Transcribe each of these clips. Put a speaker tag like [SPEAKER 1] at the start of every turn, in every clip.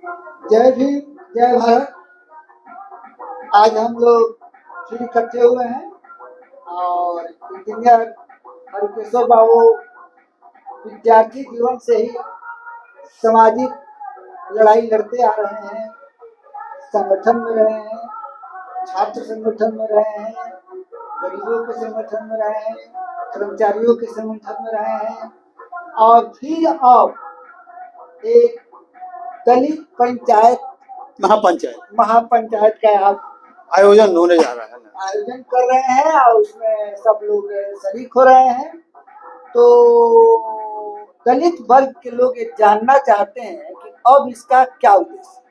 [SPEAKER 1] जय भीम, जय भारत। आज हम लोग फिर इकट्ठे हुए हैं और इंजीनियर हरकेश्वर बाबू विद्यार्थी जीवन से ही सामाजिक लड़ाई लड़ते आ रहे हैं। संगठन में रहे हैं, छात्र संगठन में रहे हैं, गरीबों के संगठन में रहे हैं, कर्मचारियों के संगठन में रहे हैं और फिर अब एक दलित पंचायत महापंचायत का आप
[SPEAKER 2] आयोजन होने जा रहा है ना।
[SPEAKER 1] आयोजन कर रहे हैं और उसमें सब लोग शरीक हो रहे हैं। तो दलित वर्ग के लोग ये जानना चाहते हैं कि अब इसका क्या उद्देश्य।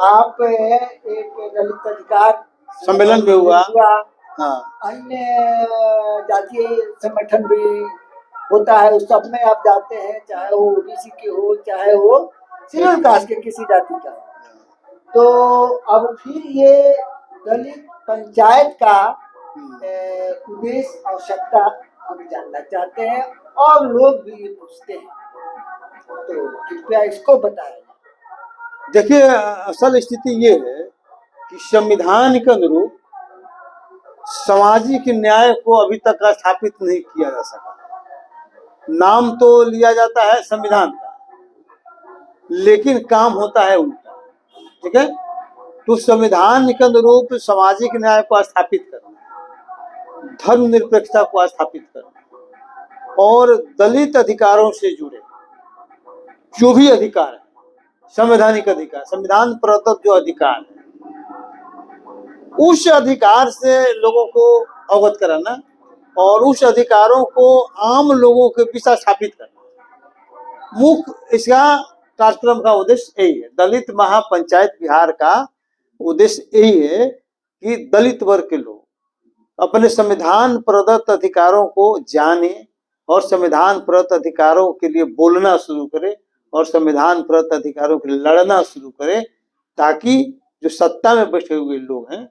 [SPEAKER 1] आप एक दलित अधिकार
[SPEAKER 2] सम्मेलन भी हुआ।
[SPEAKER 1] हाँ, अन्य जातीय संगठन भी होता है, उस सब में आप जाते हैं, चाहे वो ओबीसी के हो, चाहे वो शेड्यूल कास्ट के किसी जाति का हो। तो अब फिर ये दलित पंचायत का उद्देश्य आवश्यकता हम जानना चाहते हैं और लोग भी ये पूछते हैं, तो कृपया इसको बताएं।
[SPEAKER 2] देखिए, असल स्थिति ये है कि संविधान के अनुरूप सामाजिक न्याय को अभी तक स्थापित नहीं किया जा सका। नाम तो लिया जाता है संविधान का, लेकिन काम होता है उल्टा। ठीक है, तो संविधान के अनुरूप सामाजिक न्याय को स्थापित करना, धर्मनिरपेक्षता को स्थापित करना और दलित अधिकारों से जुड़े जो भी अधिकार है, संवैधानिक अधिकार, संविधान प्रदत्त जो अधिकार है, उस अधिकार से लोगों को अवगत कराना और उस अधिकारों को आम लोगों के बीच स्थापित करना, मुख्य इसका कार्यक्रम का उद्देश्य यही है। दलित महापंचायत बिहार का उद्देश्य यही है कि दलित वर्ग के लोग अपने संविधान प्रदत्त अधिकारों को जाने और संविधान प्रदत्त अधिकारों के लिए बोलना शुरू करें और संविधान प्रदत्त अधिकारों के लिए लड़ना शुरू करें, ताकि जो सत्ता में बैठे हुए लोग हैं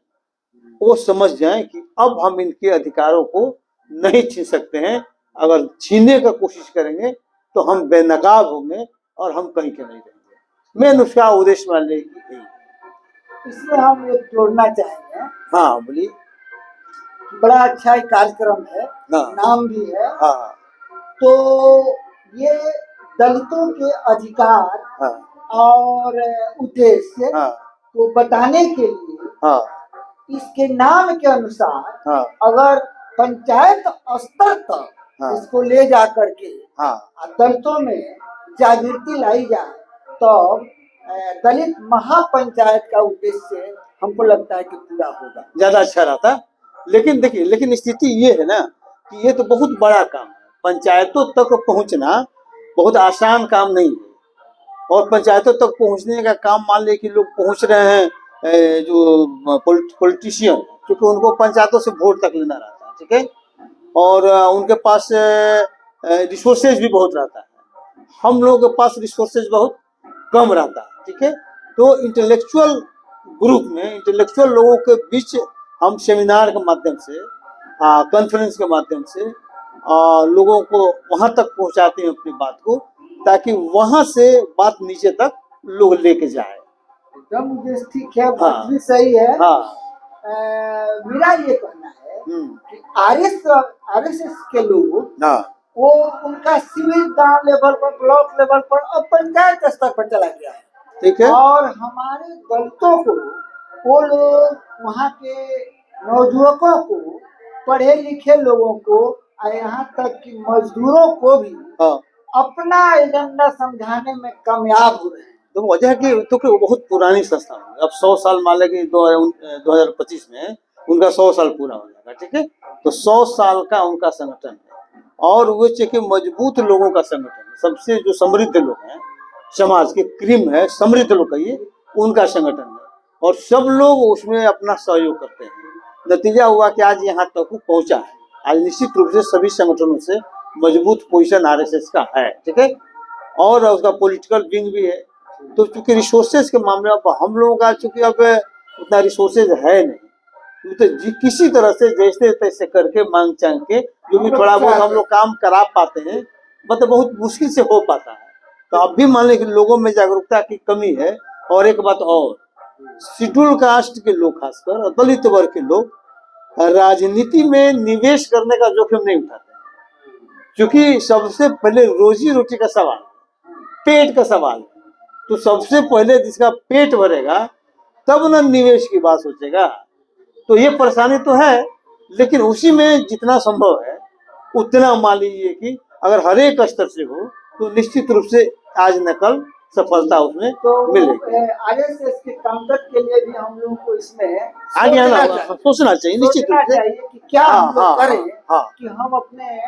[SPEAKER 2] वो समझ जाएं कि अब हम इनके अधिकारों को नहीं छीन सकते हैं। अगर छीनने का कोशिश करेंगे तो हम बेनकाब होंगे और हम कहीं के नहीं रहेंगे। मैं उसका उद्देश्य मान लेंगे।
[SPEAKER 1] इसमें हम एक जोड़ना चाहेंगे।
[SPEAKER 2] हाँ, बोलिए।
[SPEAKER 1] बड़ा अच्छा एक कार्यक्रम है, नाम भी है।
[SPEAKER 2] हाँ,
[SPEAKER 1] तो ये दलितों के अधिकार और उद्देश्य को बताने के लिए इसके नाम के अनुसार अगर पंचायत स्तर तक इसको ले जा करके दलितों में जागृति लाई जाए तो दलित महापंचायत का उद्देश्य हमको लगता है कि पूरा होगा,
[SPEAKER 2] ज्यादा अच्छा रहता। लेकिन देखिए, लेकिन स्थिति ये है ना कि ये तो बहुत बड़ा काम है। पंचायतों तक पहुंचना बहुत आसान काम नहीं है और पंचायतों तक पहुंचने का काम मान ले कि लोग पहुंच रहे हैं जो पॉलिटिशियन, क्योंकि उनको पंचायतों से वोट तक लेना रहता है। ठीक है, और उनके पास रिसोर्सेज भी बहुत रहता है। हम लोगों के पास रिसोर्सेज बहुत कम रहता है। ठीक है, तो इंटेलेक्चुअल ग्रुप में, इंटेलेक्चुअल लोगों के बीच हम सेमिनार के माध्यम से, कॉन्फ्रेंस के माध्यम से लोगों को वहां तक पहुंचाते हैं अपनी बात को, ताकि वहां से बात नीचे तक लोग लेके जाए।
[SPEAKER 1] एकदम उद्देश्य ठीक है, बात भी सही है। मेरा ये कहना है कि आरएसएस के लोग वो उनका सिविल गांव लेवल पर, ब्लॉक लेवल पर और पंचायत स्तर पर चला गया है।
[SPEAKER 2] ठीक है,
[SPEAKER 1] और हमारे दलितों को, वो लोग वहाँ के नौजुवकों को, पढ़े लिखे लोगों को, यहाँ तक कि मजदूरों को भी अपना एजेंडा समझाने में कामयाब हो रहे हैं।
[SPEAKER 2] तो वजह की तो कि वो बहुत पुरानी संस्था है। अब 100 साल मान लेंगे, 2025 में उनका 100 साल पूरा हो जाएगा। ठीक है, तो 100 साल का उनका संगठन है और वो चूंकि मजबूत लोगों का संगठन है। सबसे जो समृद्ध लोग हैं समाज के, क्रीम है, समृद्ध लोग कहिए, उनका संगठन है और सब लोग उसमें अपना सहयोग करते हैं। नतीजा हुआ कि आज यहाँ तक पहुंचा है। आज निश्चित रूप से सभी संगठनों से मजबूत पोजीशन आरएसएस का है। ठीक है, और उसका पॉलिटिकल विंग भी है। तो चूंकि रिसोर्सेज के मामले में हम लोगों का चूंकि अब उतना रिसोर्सेज है नहीं, तो किसी तरह से जैसे तैसे करके मांग चांग के जो भी थोड़ा बहुत हम लोग काम करा पाते हैं, मतलब बहुत मुश्किल से हो पाता है। तो अब भी मान लें कि लोगों में जागरूकता की कमी है। और एक बात और, शेड्यूल कास्ट के लोग खासकर और दलित वर्ग के लोग राजनीति में निवेश करने का जोखिम नहीं उठाते, क्योंकि सबसे पहले रोजी रोटी का सवाल, पेट का सवाल। तो सबसे पहले जिसका पेट भरेगा तब ना निवेश की बात सोचेगा। तो ये परेशानी तो है, लेकिन उसी में जितना संभव है उतना मान लीजिए कि अगर हर एक स्तर से हो तो निश्चित रूप से आज न कल सफलता उसमें
[SPEAKER 1] तो
[SPEAKER 2] मिलेगी।
[SPEAKER 1] आरएसएस के काउंटर के लिए भी हम लोग को इसमें
[SPEAKER 2] आगे आना सोचना चाहिए निश्चित रूप से
[SPEAKER 1] कि क्या हम लोग करें कि हम अपने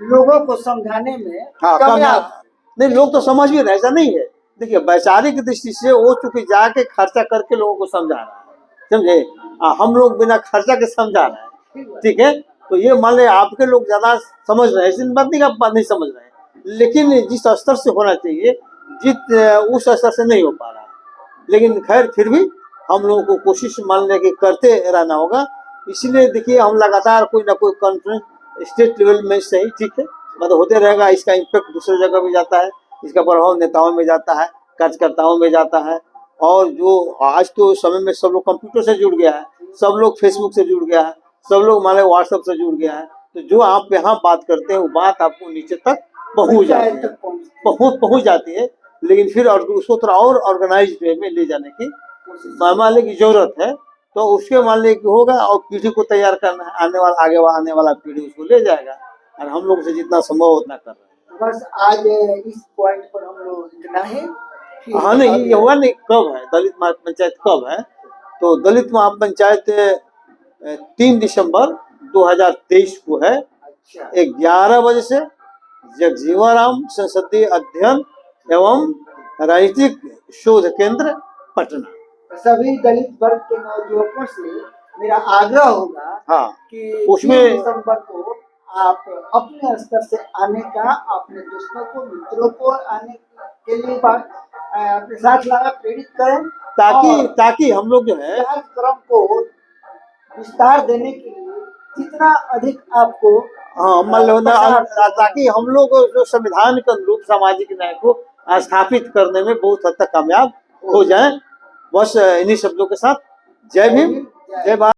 [SPEAKER 1] लोगों को समझाने में कामयाब।
[SPEAKER 2] नहीं, लोग तो समझ भी रहे, ऐसा नहीं है। देखिए, वैचारिक दृष्टि से वो चूंकि जाके खर्चा करके लोगों को समझा रहा है, समझे। हम लोग बिना खर्चा के समझा रहे हैं, ठीक है। तो ये मान ले आपके लोग ज्यादा समझ रहे हैं, ऐसी बात नहीं, आप बात नहीं समझ रहे हैं, लेकिन जिस स्तर से होना चाहिए उस स्तर से नहीं हो पा रहा। लेकिन खैर फिर भी हम लोगों को कोशिश मान लें कि करते रहना होगा। इसलिए देखिए, हम लगातार कोई ना कोई कॉन्फ्रेंस स्टेट लेवल में सही, ठीक है, मतलब होते रहेगा। इसका इम्पैक्ट दूसरे जगह भी जाता है, इसका प्रभाव नेताओं में जाता है, कार्यकर्ताओं में जाता है। और जो आज तो समय में सब लोग कंप्यूटर से जुड़ गया है, सब लोग फेसबुक से जुड़ गया है, सब लोग मान लो व्हाट्सएप से जुड़ गया है। तो जो आप यहाँ बात करते हैं वो बात आपको नीचे तक पहुँच जाती है, लेकिन फिर उसको थोड़ा और ऑर्गेनाइज्ड वे में ले जाने की मान लें की जरूरत है। तो उसके मान लें कि होगा, और पीढ़ी को तैयार करना है, आने वाला पीढ़ी उसको ले जाएगा। और हम लोग से जितना संभव उतना कर रहे हैं।
[SPEAKER 1] बस आज इस पॉइंट पर हम लोग इतना ही।
[SPEAKER 2] हाँ, नहीं ये हुआ नहीं। कब है दलित महापंचायत, कब है? तो दलित महापंचायत 3 दिसंबर 2023 को है, 11 बजे से जगजीवन संसदीय अध्ययन एवं राजनीतिक शोध केंद्र पटना।
[SPEAKER 1] सभी दलित वर्ग के नौजुवकों से मेरा आग्रह होगा कि उसमें 3 दिसंबर को आप अपने स्तर से आने का, अपने दोस्तों को, मित्रों को आने के लिए अपने साथ लाना प्रेरित करें,
[SPEAKER 2] ताकि हम लोग जो है
[SPEAKER 1] कार्यक्रम को विस्तार देने के लिए जितना अधिक आपको
[SPEAKER 2] ताकि हम लोग जो संविधान के अनुरूप सामाजिक न्याय को स्थापित करने में बहुत हद तक कामयाब हो जाए। बस इन्हीं शब्दों के साथ जय भीम, जय भारत।